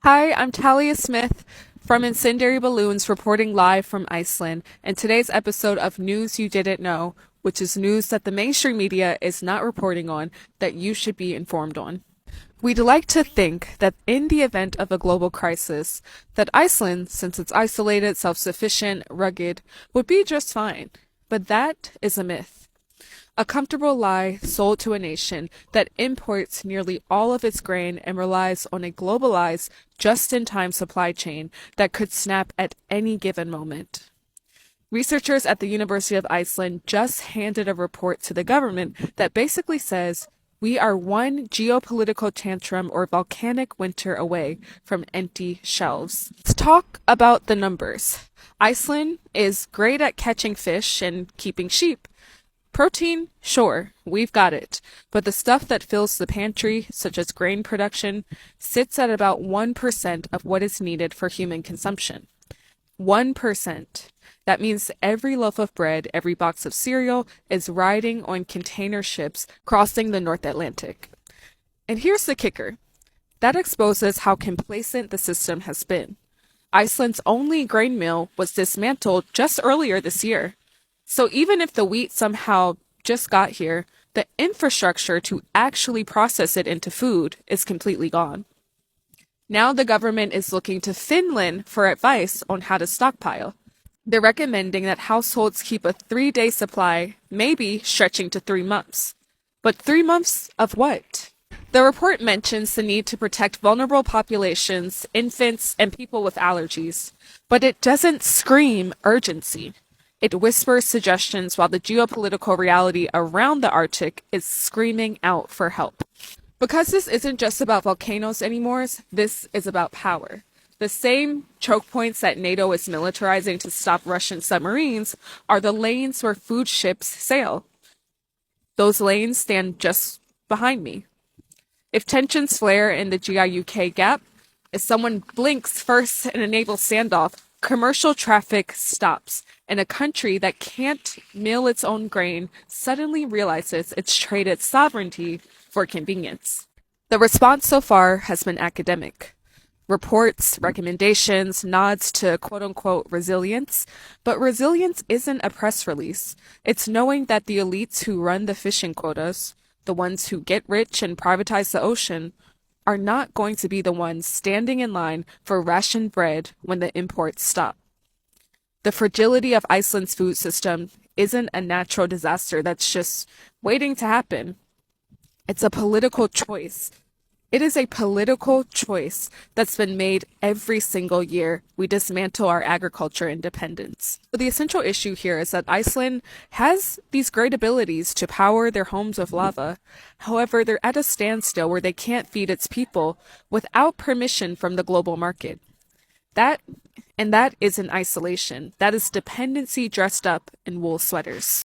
Hi, I'm Talia Smith from Incendiary Balloons reporting live from Iceland, and today's episode of News You Didn't Know, which is news that the mainstream media is not reporting on that you should be informed on. We'd like to think that in the event of a global crisis, that Iceland, since it's isolated, self-sufficient, rugged, would be just fine. But that is a myth. A comfortable lie sold to a nation that imports nearly all of its grain and relies on a globalized, just-in-time supply chain that could snap at any given moment. Researchers at the University of Iceland just handed a report to the government that basically says we are one geopolitical tantrum or volcanic winter away from empty shelves. Let's talk about the numbers. Iceland is great at catching fish and keeping sheep. Protein, sure, we've got it, but the stuff that fills the pantry, such as grain production, sits at about 1% of what is needed for human consumption. 1%. That means every loaf of bread, every box of cereal is riding on container ships crossing the North Atlantic. And here's the kicker. That exposes how complacent the system has been. Iceland's only grain mill was dismantled just earlier this year. So even if the wheat somehow just got here, the infrastructure to actually process it into food is completely gone. Now the government is looking to Finland for advice on how to stockpile. They're recommending that households keep a 3-day supply, maybe stretching to 3 months. But 3 months of what? The report mentions the need to protect vulnerable populations, infants, and people with allergies, but it doesn't scream urgency. It whispers suggestions while the geopolitical reality around the Arctic is screaming out for help. Because this isn't just about volcanoes anymore, this is about power. The same choke points that NATO is militarizing to stop Russian submarines are the lanes where food ships sail. Those lanes stand just behind me. If tensions flare in the GIUK gap, if someone blinks first in a naval standoff, commercial traffic stops, and a country that can't mill its own grain suddenly realizes it's traded sovereignty for convenience. The response so far has been academic. Reports, recommendations, nods to quote-unquote resilience, but resilience isn't a press release. It's knowing that the elites who run the fishing quotas, the ones who get rich and privatize the ocean, are not going to be the ones standing in line for rationed bread when the imports stop. The fragility of Iceland's food system isn't a natural disaster that's just waiting to happen. It's a political choice. It is a political choice that's been made every single year we dismantle our agriculture independence. But the essential issue here is that Iceland has these great abilities to power their homes with lava. However, they're at a standstill where they can't feed its people without permission from the global market. That isn't isolation. That is dependency dressed up in wool sweaters.